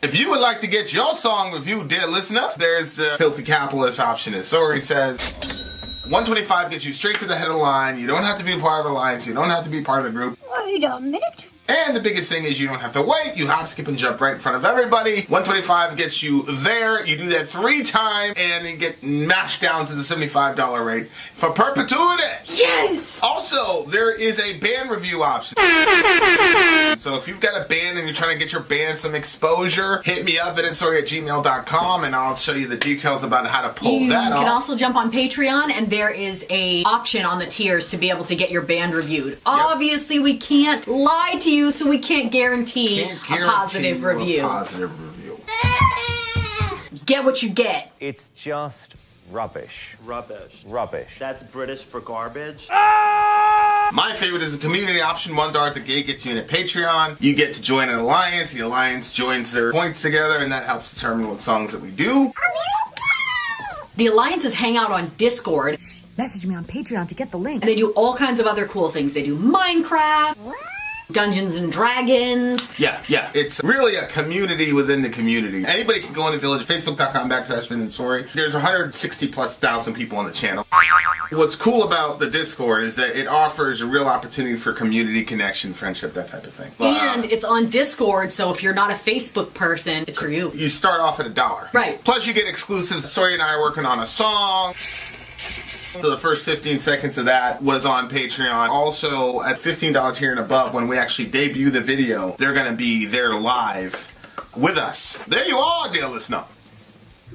If you would like to get your song reviewed, dear listener, there's the filthy capitalist option. As Sori says, $125 gets you straight to the head of the line. You don't have to be a part of the alliance. You don't have to be part of the group. Wait a minute. And the biggest thing is you don't have to wait. You hop, skip, and jump right in front of everybody. $125 gets you there. You do that 3 times, and then get mashed down to the $75 rate for perpetuity. Yes! Also, there is a band review option. So if you've got a band and you're trying to get your band some exposure, hit me up at vinsori@gmail.com, and I'll show you the details about how to pull that off. You can also jump on Patreon, and there is a option on the tiers to be able to get your band reviewed. Yep. Obviously, we can't lie to you, so we can't guarantee a positive review. Get what you get. It's just rubbish. Rubbish. Rubbish. That's British for garbage. My favorite is the community option. $1 at the gate gets you in a Patreon. You get to join an alliance. The alliance joins their points together, and that helps determine what songs that we do. The alliances hang out on Discord. Message me on Patreon to get the link. And they do all kinds of other cool things. They do Minecraft. Dungeons and Dragons. Yeah. It's really a community within the community. Anybody can go in the village, facebook.com/Vin and Sori. There's 160,000+ people on the channel. What's cool about the Discord is that it offers a real opportunity for community connection, friendship, that type of thing. And it's on Discord, so if you're not a Facebook person, it's for you. You start off at $1. Right. Plus you get exclusives. Sori and I are working on a song. So the first 15 seconds of that was on Patreon. Also, at $15 tier and above, when we actually debut the video, they're going to be there live with us. There you are, dear listener.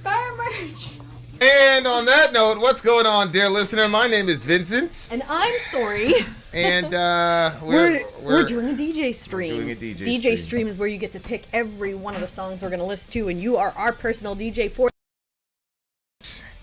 Buy merch. And on that note, what's going on, dear listener? My name is Vincent. And I'm Sori. And we're doing a DJ stream. We're doing a DJ stream is where you get to pick every one of the songs we're going to listen to, and you are our personal DJ for.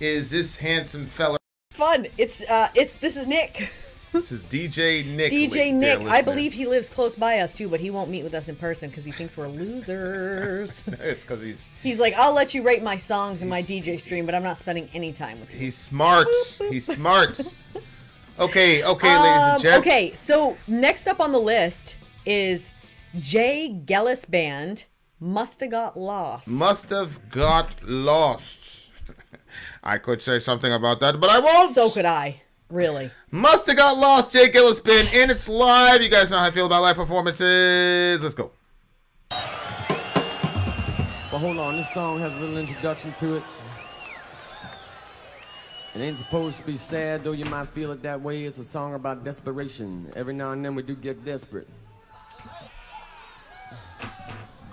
Is this handsome fella? Fun. This is Nick. This is DJ Nick. DJ Nick. I believe he lives close by us too, but he won't meet with us in person because he thinks we're losers. It's because he's like, I'll let you rate my songs in my DJ stream, but I'm not spending any time with you. He's smart. He's smart. Okay, ladies and gents. Okay, so next up on the list is Geils Band-Musta Got Lost. Must have got lost. I could say something about that, but I won't. So could I. Really. Must have got lost, Geils Band, and it's live. You guys know how I feel about live performances. Let's go. Well, hold on. This song has a little introduction to it. It ain't supposed to be sad, though you might feel it that way. It's a song about desperation. Every now and then we do get desperate.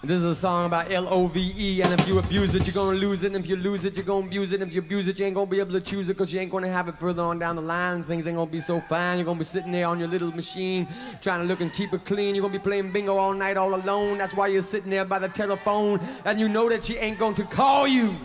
This is a song about L-O-V-E, and if you abuse it, you're gonna lose it, and if you lose it, you're gonna abuse it, and if you abuse it, you ain't gonna be able to choose it, because you ain't gonna have it further on down the line. Things ain't gonna be so fine. You're gonna be sitting there on your little machine, trying to look and keep it clean. You're gonna be playing bingo all night all alone. That's why you're sitting there by the telephone, and you know that she ain't going to call you.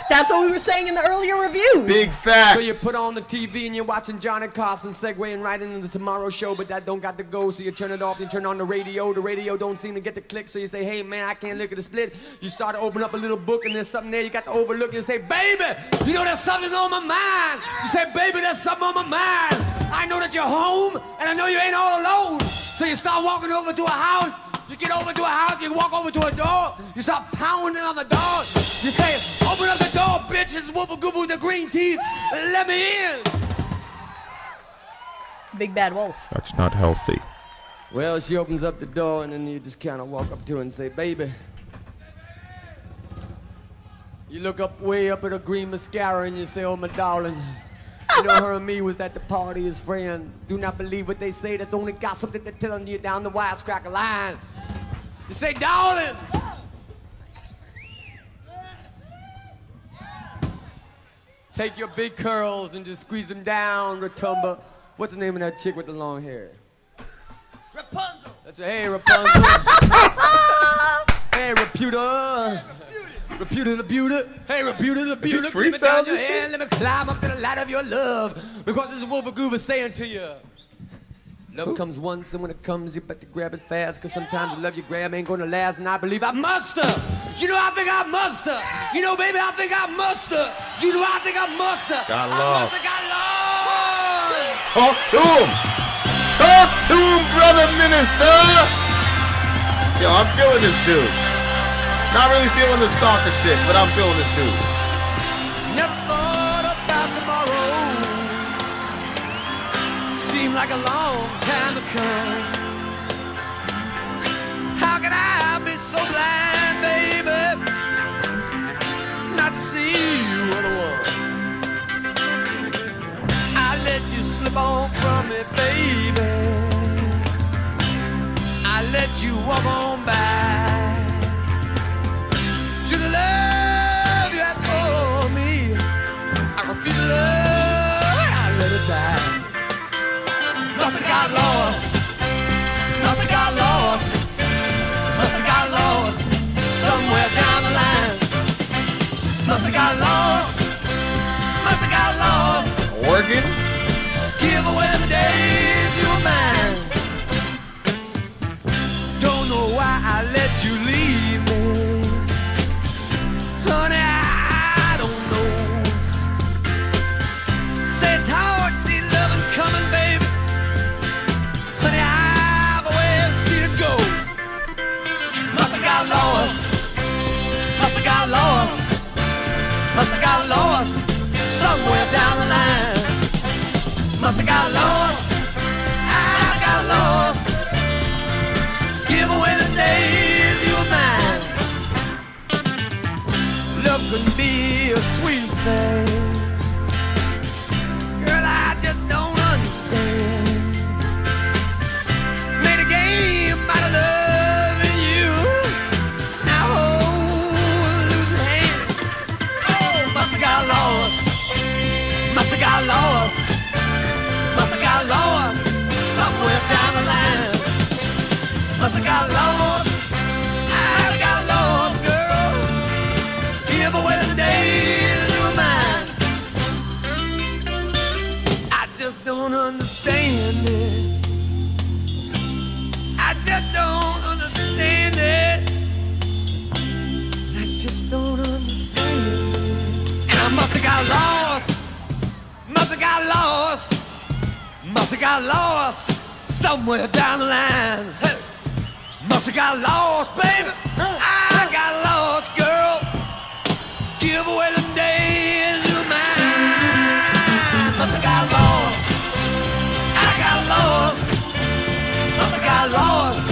That's what we were saying in the earlier reviews. Big facts. So you put on the TV and you're watching Johnny Carson segueing right into the Tomorrow Show, but that don't got to go, so you turn it off, you turn on the radio. The radio don't seem to get the click, so you say, hey man, I can't look at the split. You start to open up a little book and there's something there you got to overlook, and you say, baby, you know there's something on my mind. You say, baby, there's something on my mind. I know that you're home and I know you ain't all alone. So you start walking over to a house. You get over to a house, you walk over to a door, you start pounding on the door. You say, open up the door, bitch, this is Wolf Goof with the green teeth, and let me in. Big Bad Wolf. That's not healthy. Well, she opens up the door, and then you just kind of walk up to her and say, baby. You look up way up at her green mascara, and you say, oh, my darling. You know, her and me was at the party as friends. Do not believe what they say. That's only gossip that they're telling you down the wisecracker line. You say, darling. Take your big curls and just squeeze them down, Rotumba. What's the name of that chick with the long hair? Rapunzel. That's right. Hey, Rapunzel. Hey, Reputa. Reputa the beauty. Hey, Reputa the beauty. Let me down your hair. Let me climb up to the light of your love. Because this is Wolf Goof is saying to you. Love comes once, and when it comes, you better grab it fast, because sometimes the love you grab ain't gonna last, and I believe I must have. You know, I think I must have. You know, baby, I think I must have. You know, I think I must have. Got lost. I must have got lost. Talk to him. Talk to him, brother minister. Yo, I'm feeling this dude. Not really feeling the stalker shit, but I'm feeling this dude. Never thought about tomorrow. Seemed like a long time to come. How can I be so blind, baby, not to see you are the one? I let you slip on from me, baby. I let you walk on by. To the love you had for me, I refuse to love, I let it die. Must have got lost. Must have got lost. Must have got lost somewhere down the line. Must have got lost. Must have got lost. Oregon? Give away the days you were mine. Don't know why I let you leave me. Honey, I don't know. Say it's hard to see loving coming, baby. Honey, I've always seen it go. Must have got lost. Must have got lost. Must have got lost somewhere down the line. Must have got lost. I got lost. Give away the days you were mine. Love can be a sweet thing. Girl, I just don't understand. Made a game out of loving you. Now losing hand. Oh, must have got lost. Must have got lost. Must have got lost somewhere down the line. Must have got lost. I got lost, girl. Give away the days you were mine. I just don't understand it. I just don't understand it. I just don't understand it. And I must have got lost. Must have got lost. Must have got lost somewhere down the line. Hey. Must have got lost, baby. I got lost, girl. Give away the days you were mine. Must have got lost. I got lost. Must have got lost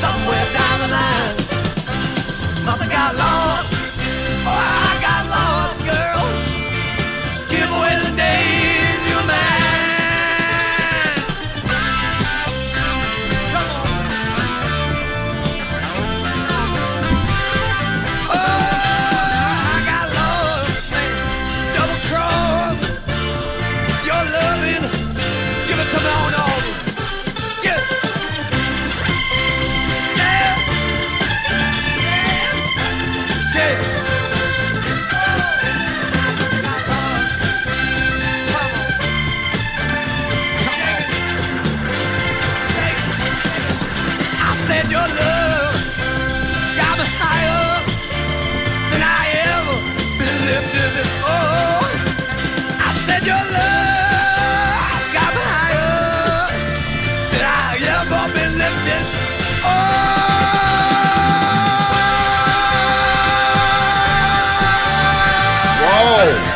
somewhere down the line. Must have got lost. Oh, I got lost, girl. Give away the days you were mine. Your love got me higher than I ever been lifted before. I said your love got me higher than I ever been lifted. Oh, Whoa.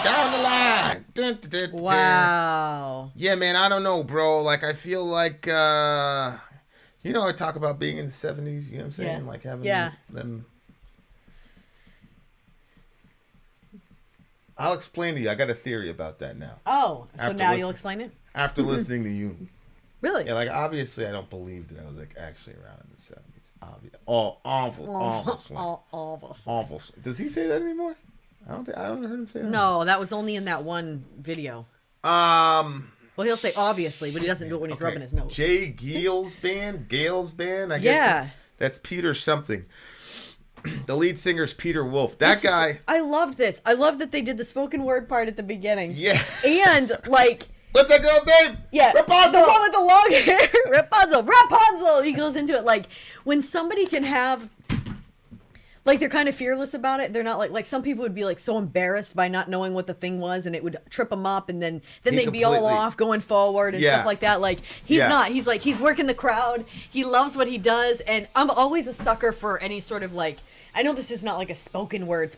Down the line. Dun, dun, dun, dun. Wow. Yeah, man, I don't know, bro. Like, I feel like, I talk about being in the 70s, you know what I'm saying? Yeah. Like, having them. I'll explain to you. I got a theory about that now. Oh, so After now you'll explain it? After listening to you. Really? Yeah, like, obviously, I don't believe that I was, like, actually around in the 70s. Awful slang. Does he say that anymore? I don't heard him say that. No, that was only in that one video. Well, Well, he'll say obviously, but he doesn't do it when he's rubbing his nose. Geils Band, I guess. Yeah. That's Peter something. The lead singer's Peter Wolf. That guy. I loved this. I love that they did the spoken word part at the beginning. Yeah. And like. What's that girl's name? Yeah. Rapunzel. The one with the long hair. Rapunzel. He goes into it like when somebody can have. Like they're kind of fearless about it. They're not like some people would be like so embarrassed by not knowing what the thing was, and it would trip them up, and then they'd be all off going forward and stuff like that. Like he's not. He's like he's working the crowd. He loves what he does, and I'm always a sucker for any sort of like. I know this is not like a spoken word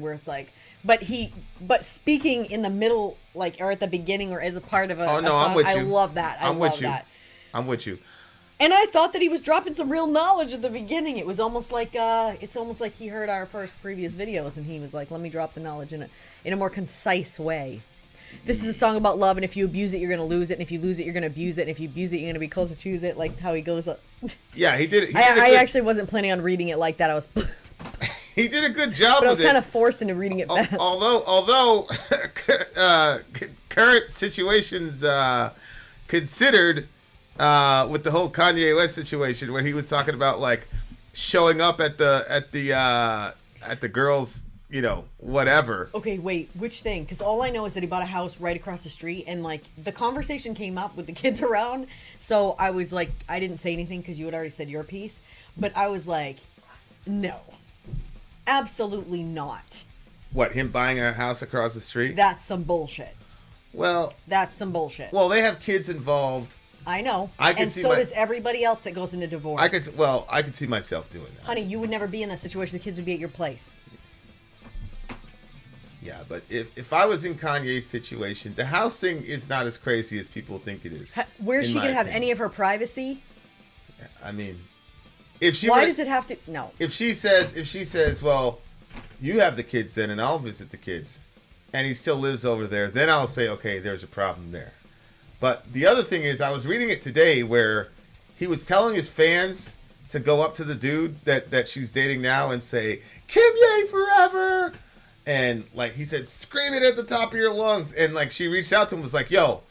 where it's like, but speaking in the middle, like or at the beginning or as a part of a song. I'm with you. I love that. I'm with you. And I thought that he was dropping some real knowledge at the beginning. It was almost like it's almost like he heard our previous videos and he was like, "Let me drop the knowledge in a more concise way." This is a song about love, and if you abuse it, you're gonna lose it, and if you lose it, you're gonna abuse it, and if you abuse it, you're gonna be close to choose it. Like how he goes up. Yeah, he did it. I actually wasn't planning on reading it like that. I was. He did a good job. But I was with kind of forced into reading it fast. Although current situations considered. With the whole Kanye West situation, where he was talking about like showing up at the girls, whatever. Okay, wait, which thing? Because all I know is that he bought a house right across the street, and like the conversation came up with the kids around. So I was like, I didn't say anything because you had already said your piece, but I was like, no, absolutely not. What, him buying a house across the street? That's some bullshit. Well, that's some bullshit. Well, they have kids involved. I know. And so does everybody else that goes into divorce. I could see myself doing that. Honey, you would never be in that situation. The kids would be at your place. Yeah, but if I was in Kanye's situation, the house thing is not as crazy as people think it is. Where's she going to have any of her privacy? I mean, if she Why does it have to? No. If she says, well, you have the kids then, and I'll visit the kids, and he still lives over there, then I'll say, okay, there's a problem there. But the other thing is, I was reading it today where he was telling his fans to go up to the dude that she's dating now and say, Kim Ye forever! And like he said, scream it at the top of your lungs. And like she reached out to him and was like, yo,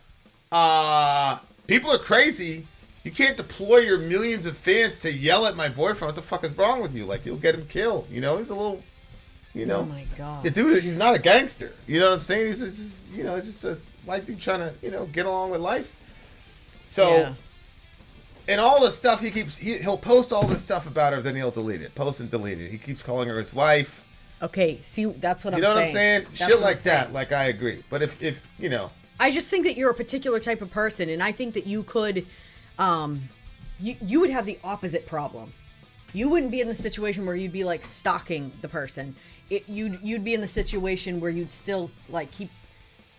people are crazy. You can't deploy your millions of fans to yell at my boyfriend. What the fuck is wrong with you? Like, you'll get him killed. He's a little, Oh my God. The dude, he's not a gangster. You know what I'm saying? He's just a white dude trying to, get along with life. So, yeah. And all the stuff he'll post all this stuff about her, then he'll delete it. Post and delete it. He keeps calling her his wife. Okay, see, that's what I'm saying. You know what I'm saying? Shit like that, like I agree. But if I just think that you're a particular type of person, and I think that you could, you would have the opposite problem. You wouldn't be in the situation where you'd be like stalking the person. You'd be in the situation where you'd still like keep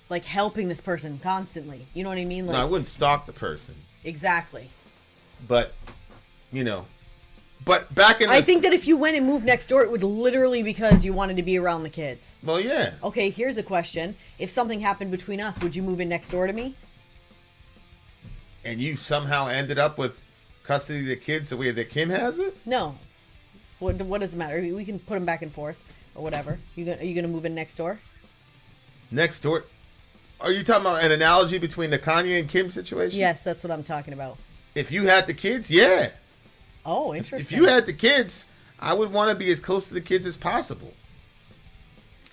like helping this person constantly. You know what I mean? Like, no, I wouldn't stalk the person. Exactly. But, but back in I think that if you went and moved next door, it would literally because you wanted to be around the kids. Well, yeah. Okay, here's a question. If something happened between us, would you move in next door to me? And you somehow ended up with custody of the kids the way that Kim has it? No. What does it matter? We can put them back and forth or whatever. Are you gonna move in next door? Next door? Are you talking about an analogy between the Kanye and Kim situation? Yes, that's what I'm talking about. If you had the kids, yeah. Oh, interesting. If you had the kids, I would want to be as close to the kids as possible.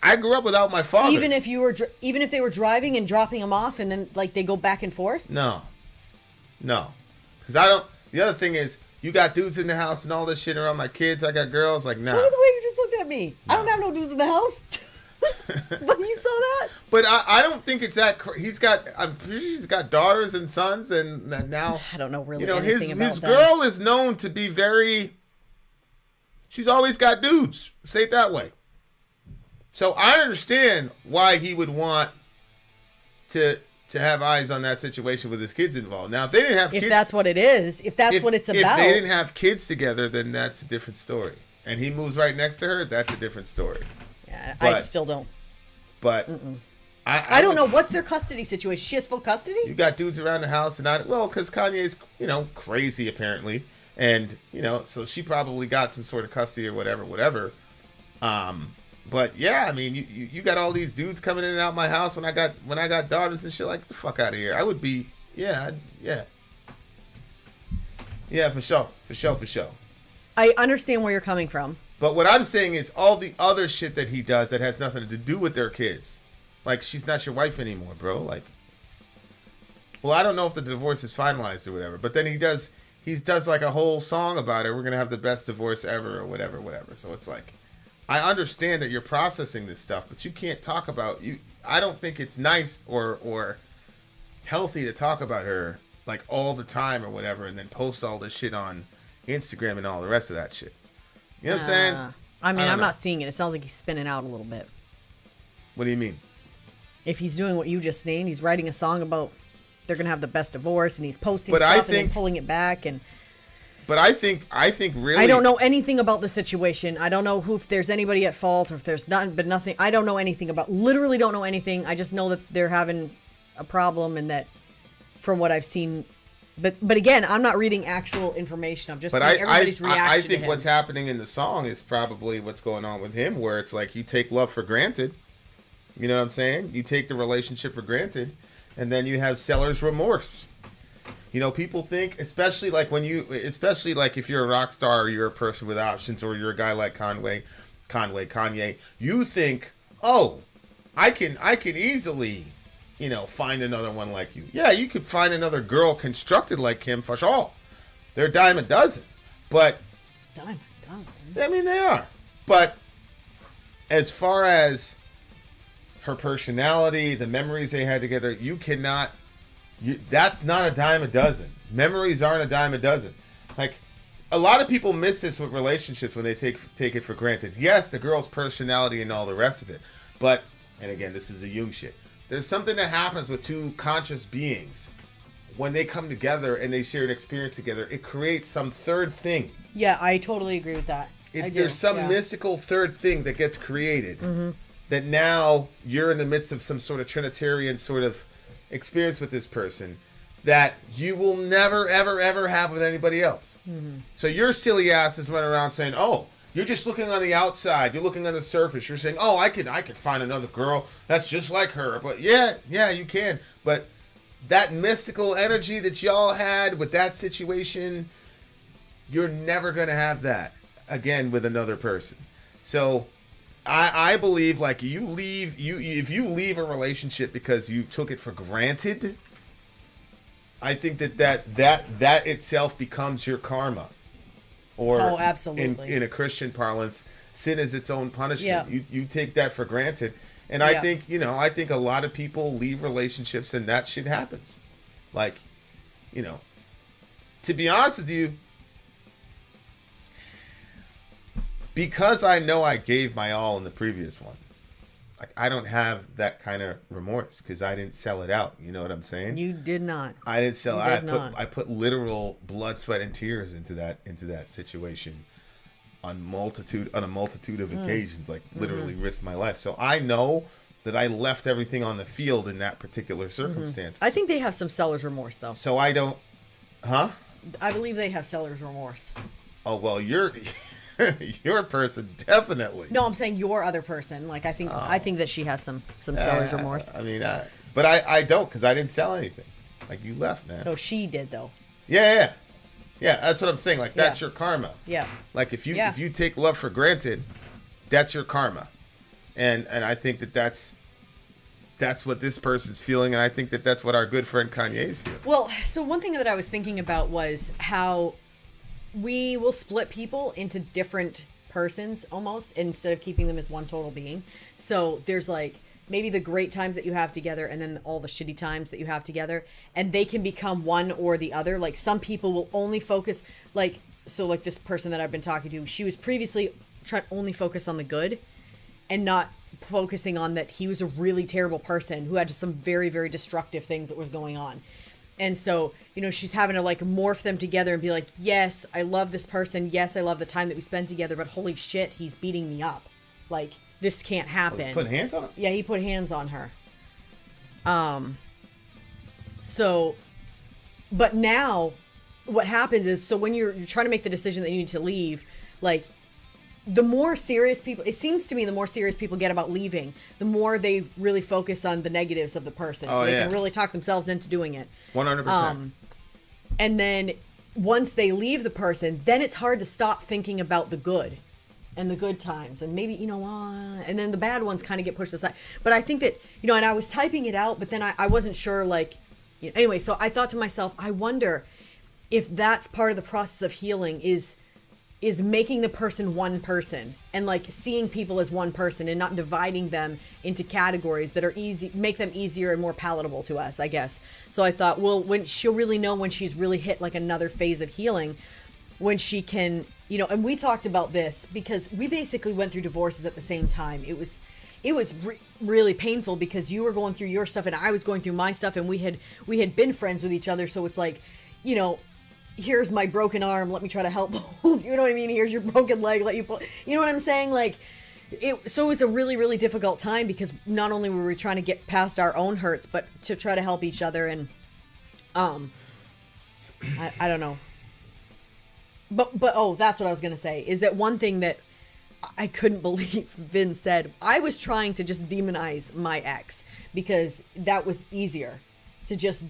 I grew up without my father. Even if they were driving and dropping them off, and then like they go back and forth. No, because I don't. The other thing is, you got dudes in the house and all this shit around my kids. I got girls. Like, nah. Look at the way you just looked at me. No. I don't have no dudes in the house. But you saw that? But I don't think it's that. I'm pretty sure he's got daughters and sons, and now I don't know really. Anything about his girl is known to be very. She's always got dudes. Say it that way. So I understand why he would want to have eyes on that situation with his kids involved. Now, if they didn't have kids, if that's what it is, if that's what it's about, if they didn't have kids together, then that's a different story. And he moves right next to her, that's a different story. Yeah, I still don't. But I don't know what's their custody situation. She has full custody. You got dudes around the house, and because Kanye's crazy apparently, and so she probably got some sort of custody or whatever. But yeah, I mean, you got all these dudes coming in and out my house when I got daughters and shit. Like, get the fuck out of here. I would be, yeah, for sure. I understand where you're coming from. But what I'm saying is all the other shit that he does that has nothing to do with their kids. Like, she's not your wife anymore, bro. Like, well, I don't know if the divorce is finalized or whatever. But then he does like a whole song about it. We're gonna have the best divorce ever or whatever. So it's like, I understand that you're processing this stuff, but you can't talk about you. I don't think it's nice or healthy to talk about her like all the time or whatever, and then post all this shit on Instagram and all the rest of that shit. You know what I'm saying? I mean, I'm know. not seeing it. It sounds like he's spinning out a little bit. What do you mean? If he's doing what you just named, he's writing a song about they're gonna have the best divorce, and he's posting But stuff I and then think- pulling it back. And But I think really, I don't know anything about the situation. I don't know if there's anybody at fault or if there's nothing. I don't know anything about. Literally, don't know anything. I just know that they're having a problem, and that from what I've seen. But again, I'm not reading actual information. I'm just But seeing everybody's reaction. I to think him. what's happening in the song is probably what's going on with him, where it's like you take love for granted. You know what I'm saying? You take the relationship for granted, and then you have seller's remorse. You know, people think, especially like if you're a rock star or you're a person with options or you're a guy like Kanye, you think, oh, I can easily, you know, find another one like you. Yeah, you could find another girl constructed like Kim for sure. They're a dime a dozen. But, Dime a dozen. I mean, they are. But as far as her personality, the memories they had together, that's not a dime a dozen. Memories aren't a dime a dozen. Like, a lot of people miss this with relationships when they take it for granted. Yes, the girl's personality and all the rest of it. But, and again, this is a Jung shit. There's something that happens with two conscious beings. When they come together and they share an experience together, it creates some third thing. Yeah, I totally agree with that. There's some mystical third thing that gets created. Mm-hmm. That now you're in the midst of some sort of Trinitarian sort of experience with this person that you will never, ever, ever have with anybody else. Mm-hmm. So your silly ass is running around saying, oh, you're just looking on the outside. You're looking on the surface. You're saying, oh, I could find another girl that's just like her. But yeah, you can. But that mystical energy that y'all had with that situation, you're never going to have that again with another person. So I believe, like, if you leave a relationship because you took it for granted, I think that itself becomes your karma. Or absolutely. In a Christian parlance, sin is its own punishment. Yeah. You take that for granted. And I think, I think a lot of people leave relationships and that shit happens. Like, to be honest with you, because I know I gave my all in the previous one, like, I don't have that kind of remorse because I didn't sell it out. You know what I'm saying? You did not. I didn't sell it. not. I put literal blood, sweat, and tears into that situation on a multitude of occasions. Like, literally risked my life. So I know that I left everything on the field in that particular circumstance. I think they have some seller's remorse, though. So I don't. Huh? I believe they have seller's remorse. Oh well, your person definitely. No, I'm saying your other person. Like, I think that she has some seller's remorse. I mean, but I don't, because I didn't sell anything. Like, you left, man. No, she did, though. Yeah. That's what I'm saying. Like, that's your karma. Yeah. Like, if you take love for granted, that's your karma, and I think that's what this person's feeling, and I think that's what our good friend Kanye's feeling. Well, so one thing that I was thinking about was how we will split people into different persons almost instead of keeping them as one total being. So there's like maybe the great times that you have together and then all the shitty times that you have together, and they can become one or the other. Like, some people will only focus, like this person that I've been talking to, she was previously trying to only focus on the good and not focusing on that he was a really terrible person who had some very, very destructive things that was going on. And so, she's having to like morph them together and be like, yes, I love this person. Yes, I love the time that we spend together, but holy shit, he's beating me up. Like, this can't happen. He's putting hands on her? Yeah, he put hands on her. So, but now what happens is, so when you're trying to make the decision that you need to leave, like, the more serious people, it seems to me, the more serious people get about leaving, the more they really focus on the negatives of the person. So they can really talk themselves into doing it. 100%. And then once they leave the person, then it's hard to stop thinking about the good and the good times. And maybe, and then the bad ones kind of get pushed aside. But I think that, and I was typing it out, but then I wasn't sure, like, anyway, so I thought to myself, I wonder if that's part of the process of healing is making the person one person and like seeing people as one person and not dividing them into categories that are easy, make them easier and more palatable to us, I guess. So I thought, well, when she'll really know when she's really hit like another phase of healing, when she can, and we talked about this because we basically went through divorces at the same time. It was really painful because you were going through your stuff and I was going through my stuff, and we had been friends with each other. So it's like, here's my broken arm, let me try to help. You know what I mean? Here's your broken leg, let you pull. You know what I'm saying? Like, so it was a really, really difficult time because not only were we trying to get past our own hurts, but to try to help each other. And I don't know. But that's what I was gonna say, is that one thing that I couldn't believe Vin said. I was trying to just demonize my ex because that was easier to just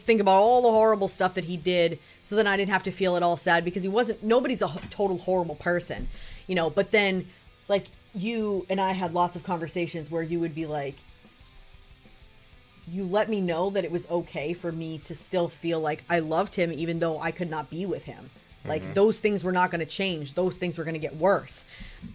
think about all the horrible stuff that he did, so then I didn't have to feel at all sad because nobody's a total horrible person, but then like you and I had lots of conversations where you would be like, you let me know that it was okay for me to still feel like I loved him even though I could not be with him. Like those things were not going to change. Those things were going to get worse.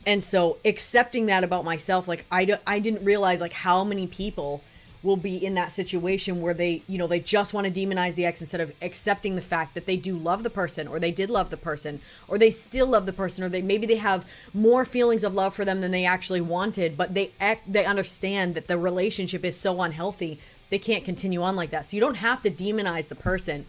And so accepting that about myself, like I didn't realize like how many people will be in that situation where they just want to demonize the ex instead of accepting the fact that they do love the person, or they did love the person, or they still love the person, or maybe they have more feelings of love for them than they actually wanted, but they understand that the relationship is so unhealthy they can't continue on like that. So you don't have to demonize the person.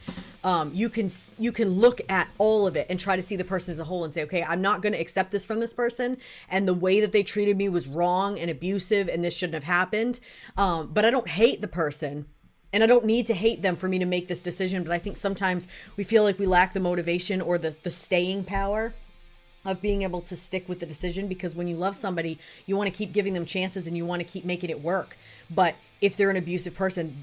You can look at all of it and try to see the person as a whole and say, okay, I'm not going to accept this from this person, and the way that they treated me was wrong and abusive, and this shouldn't have happened. But I don't hate the person, and I don't need to hate them for me to make this decision. But I think sometimes we feel like we lack the motivation or the staying power of being able to stick with the decision, because when you love somebody, you want to keep giving them chances and you want to keep making it work. But if they're an abusive person,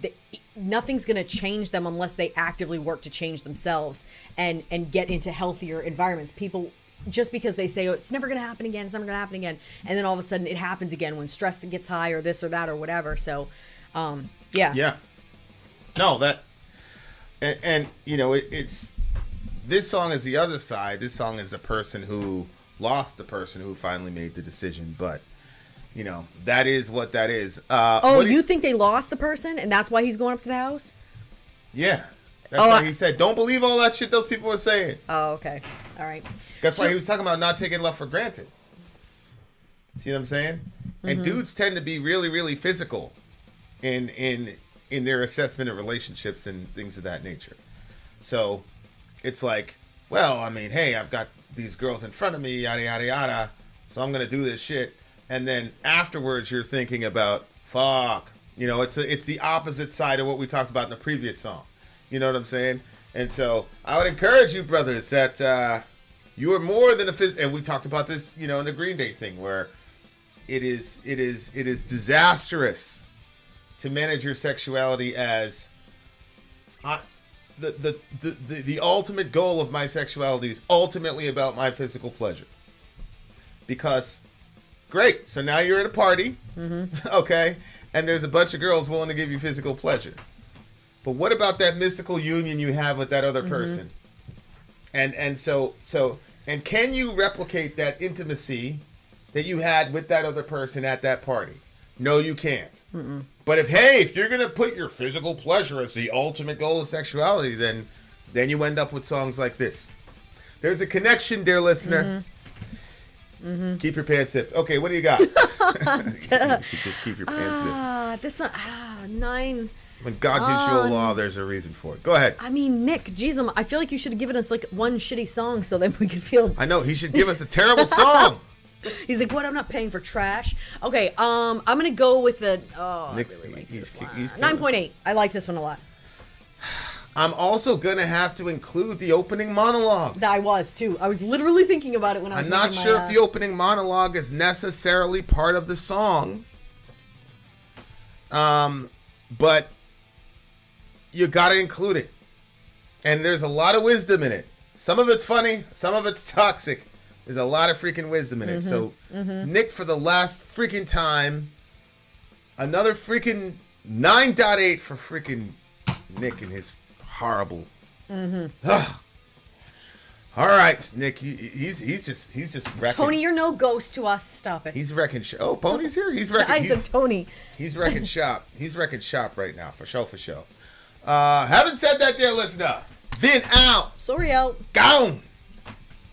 nothing's going to change them unless they actively work to change themselves and get into healthier environments. People, just because they say, oh, it's never going to happen again, it's never going to happen again, and then all of a sudden it happens again when stress gets high or this or that or whatever. So, yeah. No, it's, this song is the other side. This song is the person who lost the person who finally made the decision. But, that is what that is. You think they lost the person and that's why he's going up to the house? Yeah. That's why he said, don't believe all that shit those people were saying. Oh, okay. All right. That's why he was talking about not taking love for granted. See what I'm saying? Mm-hmm. And dudes tend to be really, really physical in their assessment of relationships and things of that nature. So it's like, well, I mean, hey, I've got these girls in front of me, yada, yada, yada, so I'm going to do this shit. And then afterwards, you're thinking about, fuck. It's the opposite side of what we talked about in the previous song. You know what I'm saying? And so I would encourage you, brothers, that you are more than a and we talked about this, in the Green Day thing, where it is disastrous to manage your sexuality as the ultimate goal of my sexuality is ultimately about my physical pleasure. Because, great, so now you're at a party, okay, and there's a bunch of girls willing to give you physical pleasure. But what about that mystical union you have with that other person? And so can you replicate that intimacy that you had with that other person at that party? No, you can't. But if you're going to put your physical pleasure as the ultimate goal of sexuality, then you end up with songs like this. There's a connection, dear listener. Keep your pants zipped. Okay, what do you got? You should just keep your pants zipped. This one, 9. When God gives you a law, there's a reason for it. Go ahead. I mean, Nick, geez, I feel like you should have given us like one shitty song so that we could feel. I know, he should give us a terrible song. He's like, what? I'm not paying for trash. Okay, I'm gonna go with the. Oh, Nick's, I really like he's 9.8. I like this one a lot. I'm also gonna have to include the opening monologue. I was too. I was literally thinking about it when I was I'm not making sure my, if the opening monologue is necessarily part of the song. But you gotta include it. And there's a lot of wisdom in it. Some of it's funny, some of it's toxic. There's a lot of freaking wisdom in it. So, Nick, for the last freaking time, another freaking 9.8 for freaking Nick and his horrible. Ugh. All right, Nick. He's just wrecking. Tony, you're no ghost to us. Stop it. He's wrecking. Oh, Pony's here. He's wrecking. I said Tony. He's wrecking shop. He's wrecking shop right now, for sure, for sure. Having said that, dear listener, Vin out. Sorry out. Gone.